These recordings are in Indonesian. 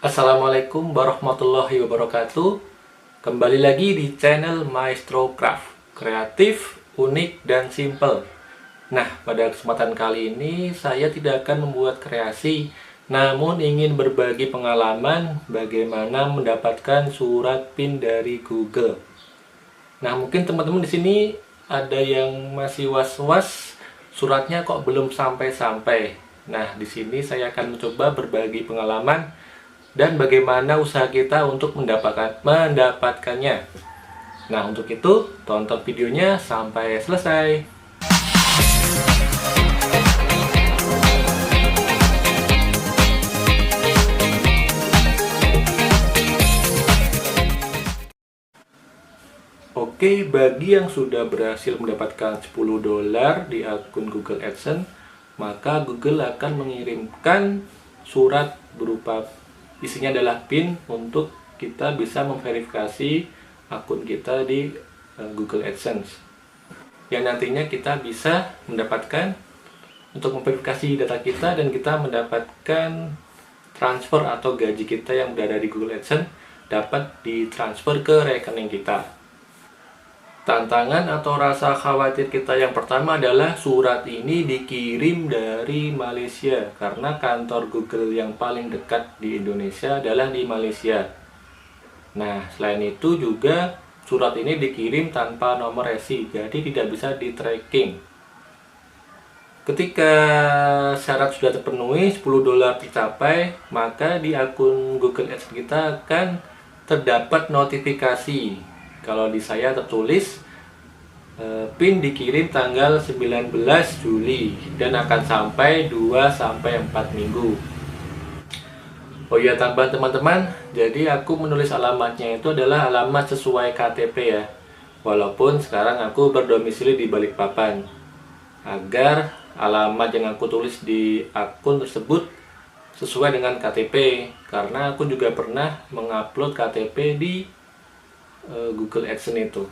Assalamualaikum warahmatullahi wabarakatuh. Kembali lagi di channel Maestro Craft. Kreatif, unik, dan simple. Nah, pada kesempatan kali ini saya tidak akan membuat kreasi, namun ingin berbagi pengalaman bagaimana mendapatkan surat PIN dari Google. Nah, mungkin teman-teman di sini ada yang masih was-was, suratnya kok belum sampai-sampai. Nah, di sini saya akan mencoba berbagi pengalaman dan bagaimana usaha kita untuk mendapatkannya. Nah, untuk itu tonton videonya sampai selesai. Oke, bagi yang sudah berhasil mendapatkan $10 di akun Google AdSense, maka Google akan mengirimkan surat berupa isinya adalah PIN untuk kita bisa memverifikasi akun kita di Google AdSense. Yang nantinya kita bisa mendapatkan untuk memverifikasi data kita dan kita mendapatkan transfer atau gaji kita yang berada di Google AdSense dapat ditransfer ke rekening kita. Tantangan atau rasa khawatir kita yang pertama adalah surat ini dikirim dari Malaysia karena kantor Google yang paling dekat di Indonesia adalah di Malaysia. Nah, selain itu juga surat ini dikirim tanpa nomor resi, jadi tidak bisa di tracking. Ketika syarat sudah terpenuhi, $10 tercapai, maka di akun Google Ads kita akan terdapat notifikasi. Kalau di saya tertulis PIN dikirim tanggal 19 Juli dan akan sampai 2-4 minggu. Oh iya, tambahan teman-teman, jadi aku menulis alamatnya itu adalah alamat sesuai KTP ya. Walaupun sekarang aku berdomisili di Balikpapan, agar alamat yang aku tulis di akun tersebut sesuai dengan KTP, karena aku juga pernah mengupload KTP di Google AdSense itu.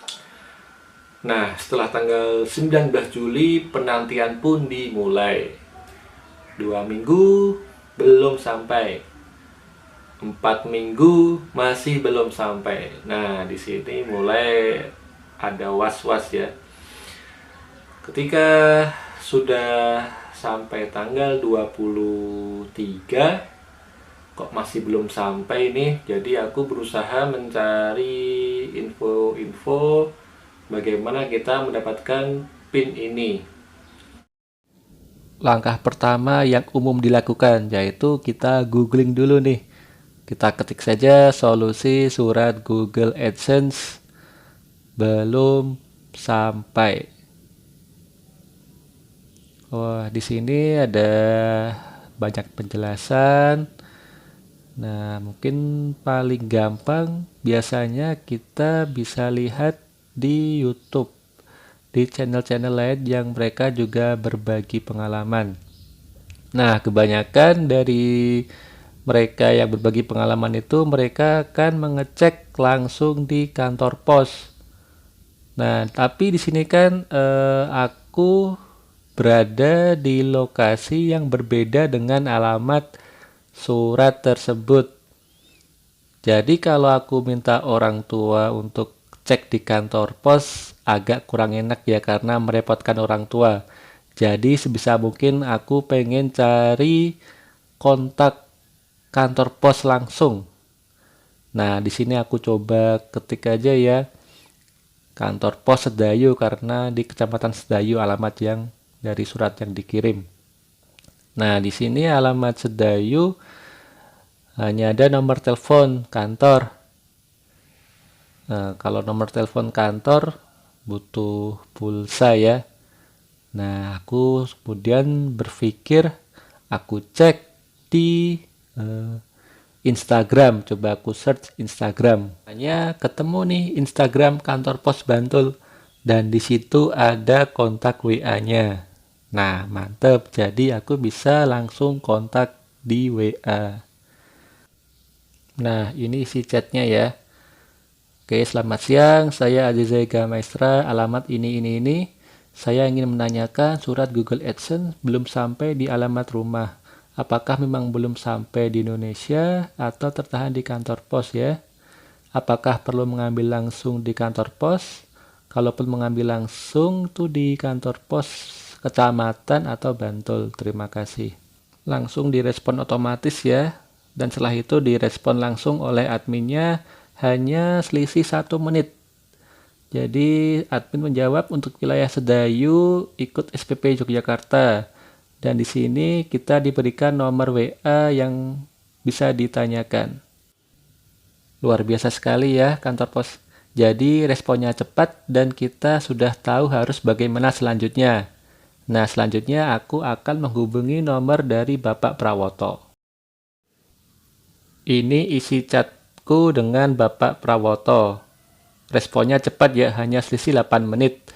Nah, setelah tanggal 19 Juli penantian pun dimulai. 2 minggu belum sampai. 4 minggu masih belum sampai. Nah, di sini mulai ada was-was ya. Ketika sudah sampai tanggal 23 kok masih belum sampai nih, jadi aku berusaha mencari info-info bagaimana kita mendapatkan PIN ini. Langkah pertama yang umum dilakukan yaitu kita googling dulu nih. Kita ketik saja solusi surat Google AdSense belum sampai. Wah, di sini ada banyak penjelasan. Nah, mungkin paling gampang biasanya kita bisa lihat di YouTube, di channel-channel lain yang mereka juga berbagi pengalaman. Nah, kebanyakan dari mereka yang berbagi pengalaman itu mereka akan mengecek langsung di kantor pos. Nah, tapi di sini kan aku berada di lokasi yang berbeda dengan alamat surat tersebut. Jadi kalau aku minta orang tua untuk cek di kantor pos agak kurang enak ya, karena merepotkan orang tua. Jadi sebisa mungkin aku pengen cari kontak kantor pos langsung. Nah, di sini aku coba ketik aja ya kantor pos Sedayu, karena di Kecamatan Sedayu alamat yang dari surat yang dikirim. Nah, di sini alamat Sedayu hanya ada nomor telepon kantor. Nah, kalau nomor telepon kantor butuh pulsa ya. Nah, aku kemudian berpikir aku cek di Instagram. Coba aku search Instagram. Hanya ketemu nih Instagram kantor pos Bantul. Dan di situ ada kontak WA-nya. Nah, mantep. Jadi aku bisa langsung kontak di WA. Nah, ini isi chatnya ya. Oke, selamat siang. Saya Aziza Ega Maestra. Alamat ini. Saya ingin menanyakan surat Google AdSense belum sampai di alamat rumah. apakah memang belum sampai di Indonesia atau tertahan di kantor pos ya. Apakah perlu mengambil langsung di kantor pos? Kalaupun mengambil langsung tuh di kantor pos kecamatan atau Bantul. Terima kasih. Langsung direspon otomatis ya. Dan setelah itu direspon langsung oleh adminnya hanya selisih 1 menit. Jadi admin menjawab untuk wilayah Sedayu ikut SPP Yogyakarta. Dan di sini kita diberikan nomor WA yang bisa ditanyakan. Luar biasa sekali ya kantor pos. Jadi responnya cepat dan kita sudah tahu harus bagaimana selanjutnya. Nah, selanjutnya aku akan menghubungi nomor dari Bapak Prawoto. Ini isi chatku dengan Bapak Prawoto. Responnya cepat ya, hanya selisih 8 menit.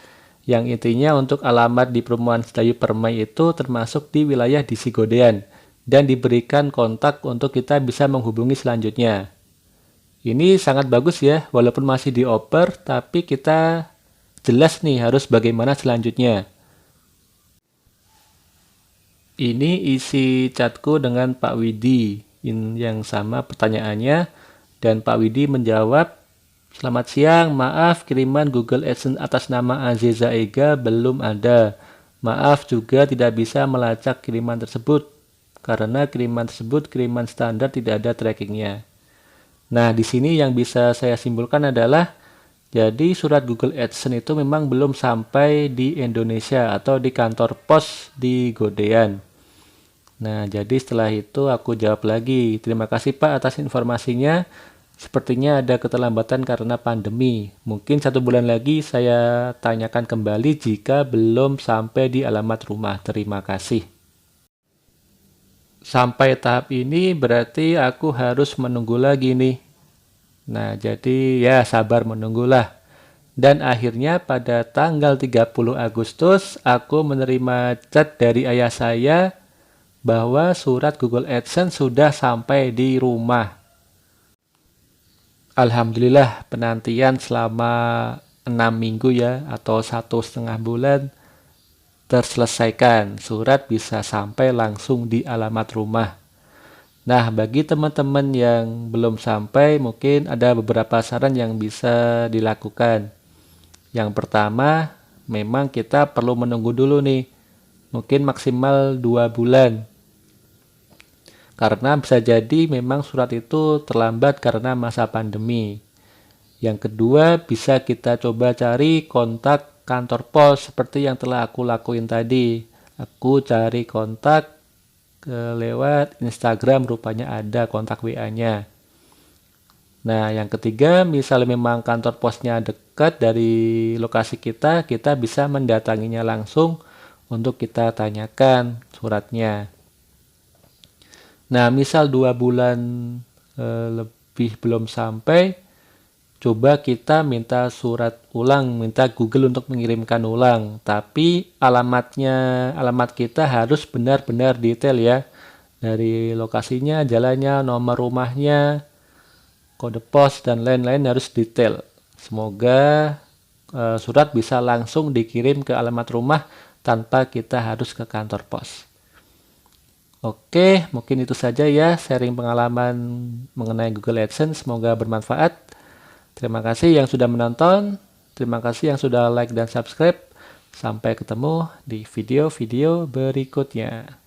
Yang intinya untuk alamat di perumahan Sedayu Permai itu termasuk di wilayah di Sigodean. Dan diberikan kontak untuk kita bisa menghubungi selanjutnya. Ini sangat bagus ya, walaupun masih dioper, tapi kita jelas nih harus bagaimana selanjutnya. Ini isi chatku dengan Pak Widi. Yang sama pertanyaannya. Dan Pak Widi menjawab, "Selamat siang, maaf kiriman Google AdSense atas nama Aziza Ega belum ada. Maaf juga tidak bisa melacak kiriman tersebut, karena kiriman tersebut kiriman standar tidak ada trackingnya." Nah, di sini yang bisa saya simpulkan adalah, jadi surat Google AdSense itu memang belum sampai di Indonesia atau di kantor pos di Godean. Nah, jadi setelah itu aku jawab lagi, "Terima kasih Pak atas informasinya. Sepertinya ada keterlambatan karena pandemi. Mungkin 1 bulan lagi saya tanyakan kembali jika belum sampai di alamat rumah. Terima kasih." Sampai tahap ini berarti aku harus menunggu lagi nih. Nah, jadi ya sabar menunggulah. Dan akhirnya pada tanggal 30 Agustus aku menerima chat dari ayah saya bahwa surat Google AdSense sudah sampai di rumah. Alhamdulillah penantian selama 6 minggu ya atau 1,5 bulan terselesaikan. Surat bisa sampai langsung di alamat rumah. Nah, bagi teman-teman yang belum sampai, mungkin ada beberapa saran yang bisa dilakukan. Yang pertama, memang kita perlu menunggu dulu nih. Mungkin maksimal 2 bulan. Karena bisa jadi memang surat itu terlambat karena masa pandemi. Yang kedua, bisa kita coba cari kontak kantor pos seperti yang telah aku lakuin tadi. Aku cari kontak lewat Instagram, rupanya ada kontak WA-nya. Nah, yang ketiga, misalnya memang kantor posnya dekat dari lokasi kita, kita bisa mendatanginya langsung untuk kita tanyakan suratnya. Nah, misal 2 bulan lebih belum sampai, coba kita minta surat ulang, minta Google untuk mengirimkan ulang. Tapi alamat kita harus benar-benar detail ya. Dari lokasinya, jalannya, nomor rumahnya, kode pos, dan lain-lain harus detail. Semoga surat bisa langsung dikirim ke alamat rumah tanpa kita harus ke kantor pos. Oke, mungkin itu saja ya sharing pengalaman mengenai Google AdSense. Semoga bermanfaat. Terima kasih yang sudah menonton. Terima kasih yang sudah like dan subscribe. Sampai ketemu di video-video berikutnya.